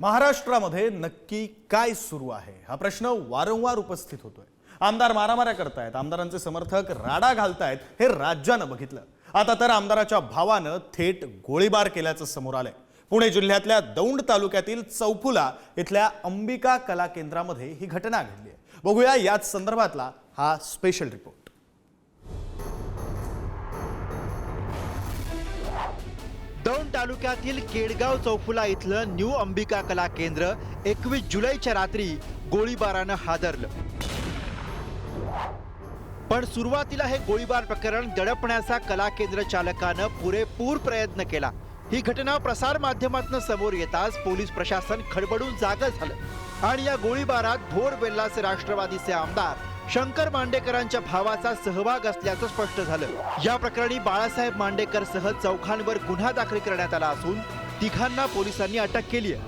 महाराष्ट्रामध्ये नक्की काय सुरू आहे हा प्रश्न वारंवार उपस्थित होतोय। आमदार मारामाऱ्या करतायत, आमदारांचे समर्थक राडा घालतायत, हे राज्यानं बघितलं। आता तर आमदाराच्या भावानं थेट गोळीबार केल्याचं समोर आलंय। पुणे जिल्ह्यातल्या दौंड तालुक्यातील चौफुला इथल्या अंबिका कला केंद्रामध्ये ही घटना घडली आहे। बघूया याच संदर्भातला हा स्पेशल रिपोर्ट। दौंड तालुक्यातील केडगाव चौफुला इथलं न्यू अंबिका कला केंद्र 21 जुलैच्या रात्री गोळीबारानं हादरलं। पण सुरुवातीला हे गोळीबार प्रकरण दडपण्याचा कला केंद्र चालकानं पुरेपूर प्रयत्न केला। ही घटना प्रसार माध्यमातून समोर येताच पोलीस प्रशासन खडबडून जागं झालं आणि या गोळीबारात भोर बेल्लाचे राष्ट्रवादीचे आमदार शंकर मांडेकरांच्या भावाचा सहभाग असल्याचं स्पष्ट झालं। या प्रकरणी बाळासाहेब मांडेकर सह चौघांवर गुन्हा दाखल करण्यात आला असून तिघांना पोलिसांनी अटक केली आहे।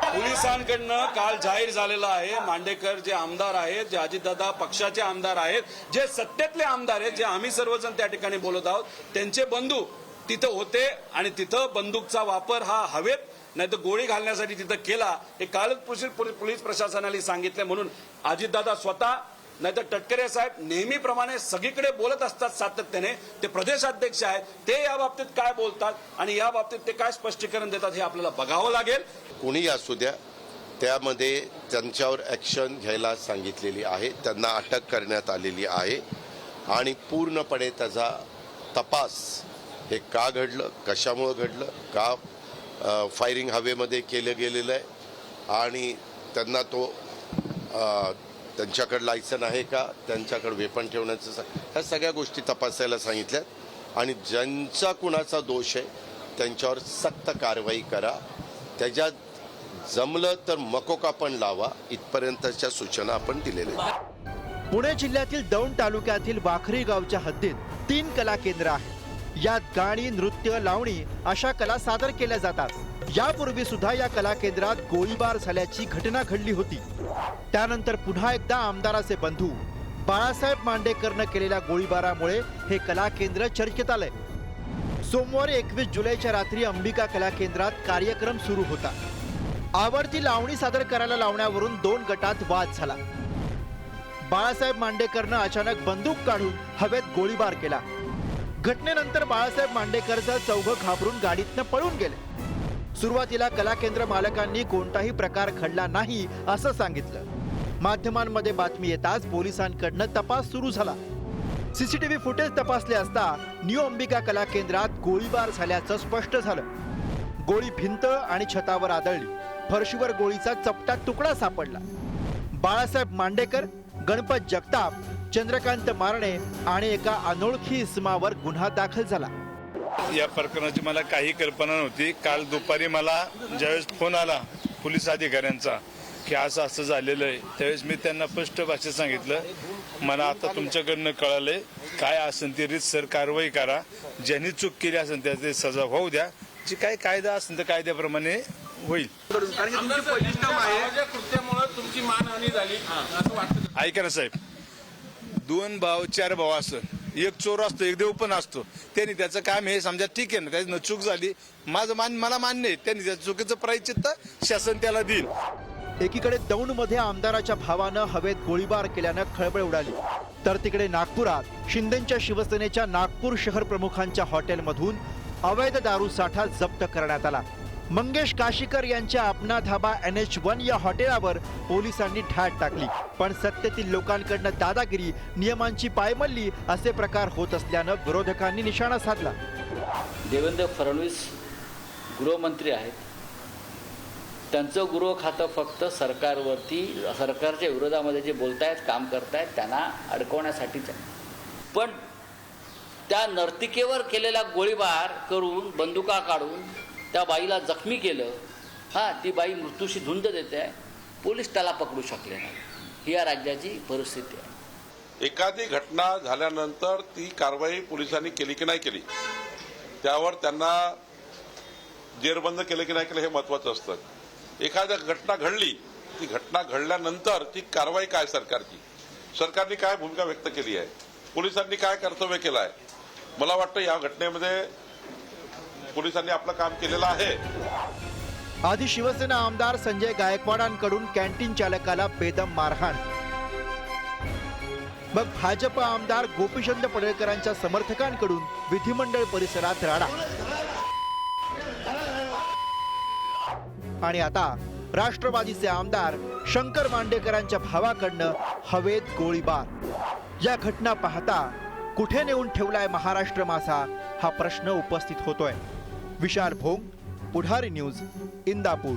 पोलिसांकडनं काल जाहीर झालेलं आहे, मांडेकर जे आमदार आहेत, जे अजितदादा पक्षाचे आमदार आहेत, जे सत्तेतले आमदार आहेत, जे आम्ही सर्वजण त्या ठिकाणी बोलत आहोत, त्यांचे बंधू तिथं होते आणि तिथं बंदूकचा वापर हा हवेत नाही तर गोळी घालण्यासाठी तिथं केला। हे कालच पोलीस प्रशासनाने सांगितले। म्हणून अजितदादा स्वतः नाही तर टटकरे साहेब नेहमीप्रमाणे सगळीकडे बोलत असतात सातत्याने। ते प्रदेशाध्यक्ष आहेत, ते या बाबतीत काय बोलतात आणि या बाबतीत ते काय स्पष्टीकरण देतात हे आपल्याला बघावं लागेल। कोणी असू द्या, त्यामध्ये त्यांच्यावर ॲक्शन घ्यायला सांगितलेली आहे, त्यांना अटक करण्यात आलेली आहे आणि पूर्णपणे त्याचा तपास हे का घडलं, कशामुळे घडलं, का फायरिंग हवेमध्ये केलं गेलेलं आहे आणि त्यांना तो त्यांच्याकडे लायसन आहे का, त्यांच्याकडे वेपन ठेवण्याचं, ह्या सगळ्या गोष्टी तपासायला सांगितल्यात आणि ज्यांचा कुणाचा दोष आहे त्यांच्यावर सक्त कारवाई करा, त्याच्यात जमलं तर मकोका पण लावा, इथपर्यंतच्या सूचना आपण दिलेल्या आहेत। पुणे जिल्ह्यातील दौंड तालुक्यातील वाखरी गावच्या हद्दीत 3 कला केंद्र आहेत। यात गाणी, नृत्य, लावणी अशा कला सादर केल्या जातात। यापूर्वी सुद्धा या कला केंद्रात गोळीबार झाल्याची घटना घडली होती। त्यानंतर पुन्हा एकदा आमदाराचे बंधू बाळासाहेब मांडेकरनं केलेल्या गोळीबारामुळे हे कला केंद्र चर्चेत आलंय। सोमवारी 21 जुलैच्या रात्री अंबिका कला केंद्रात कार्यक्रम सुरू होता। आवडती लावणी सादर करायला लावण्यावरून 2 गटात वाद झाला। बाळासाहेब मांडेकरनं अचानक बंदूक काढून हवेत गोळीबार केला। घटनेनंतर बाळासाहेब मांडेकरचा चौघं घाबरून गाडीतनं पळून गेले। सुरुवातीला कला केंद्र मालकांनी कोणताही प्रकार घडला नाही असं सांगितलं। माध्यमांमध्ये बातमी येताच पोलिसांकडनं तपास सुरू झाला। सीसीटीव्ही फुटेज तपासले असता न्यू अंबिका कला केंद्रात गोळीबार झाल्याचं स्पष्ट झालं। गोळी भिंत आणि छतावर आदळली। फरशीवर गोळीचा चपटा तुकडा सापडला। बाळासाहेब मांडेकर, गणपत जगताप, चंद्रकांत मारणे आणि एका अनोळखी इसमावर गुन्हा दाखल झाला। या प्रकरणाची मला काही कल्पना नव्हती। काल दुपारी मला ज्यावेळेस फोन आला पोलीस अधिकाऱ्यांचा की असं असं झालेलं आहे, त्यावेळेस मी त्यांना स्पष्ट भाषेत सांगितलं, मला आता तुमच्याकडनं कळालंय, काय असेल ती रीतसर कारवाई करा, ज्यांनी चूक केली असेल त्याची सजा होऊ द्या, जी काय कायदा असेल तर कायद्याप्रमाणे होईल। ऐका ना साहेब, 2 भाव 4 भाव असं, एक चोर असतो, एक देव पण असतो, त्यांनी त्याचं काम हे समजा ठीक आहे ना, त्याची चूक झाली, मला मान्य आहे, त्यांनी त्या चुकीचं प्रायश्चित्त शासन त्याला देईल। एकीकडे दौंडमध्ये आमदाराच्या भावानं हवेत गोळीबार केल्यानं खळबळ उडाली, तर तिकडे नागपुरात शिंदेच्या शिवसेनेच्या नागपूर शहर प्रमुखांच्या हॉटेलमधून अवैध दारू साठा जप्त करण्यात आला। मंगेश काशीकर यांच्या अपना धाबा NH1 या हॉटेलावर पोलिसांनी धाड टाकली, पण सत्तेतील लोकांकडनं दादागिरी, नियमांची पायमल्ली असे प्रकार होत असल्यानं विरोधकांनी निशाणा साधला। देवेंद्र फडणवीस गृहमंत्री आहेत, त्यांचं गृह खातं फक्त सरकारवरती, सरकारच्या विरोधामध्ये जे बोलतायत, काम करतायत त्यांना अडकवण्यासाठीच आहे। पण त्या नर्तिकेवर केलेला गोळीबार करून, बंदुका काढून त्या बाईला जखमी केलं, ती बाई मृत्यूशी झुंज देते आहे, पोलीस त्याला पकडू शकले नाही। ही या राज्याची परिस्थिती आहे। एखादी घटना झाल्यानंतर ती कारवाई पोलिसांनी केली की नाही केली, त्यावर त्यांना जेरबंद केलं की नाही केलं हे महत्वाचं असतं। एखादी घटना घडली, ती घटना घडल्यानंतर ती कारवाई काय सरकारची, सरकारने काय भूमिका व्यक्त केली आहे, पोलिसांनी काय कर्तव्य केलं आहे, मला वाटतं या घटनेमध्ये पोलिसांनी आपलं काम केलेलं आहे। आधी शिवसेना आमदार संजय गायकवाडांकडून कॅन्टीन चालकाला बेदम मारहाण, मग भाजप आमदार गोपीचंद पडळकरांच्या समर्थकांकडून विधिमंडळ परिसरात राडा, आणि आता राष्ट्रवादीचे आमदार शंकर मांडेकरांच्या भावाकडनं हवेत गोळीबार. या घटना पाहता कुठे नेऊन ठेवलाय महाराष्ट्र माझा हा प्रश्न उपस्थित होतोय. विशाल भोंग, पुढारी न्यूज, इंदापूर.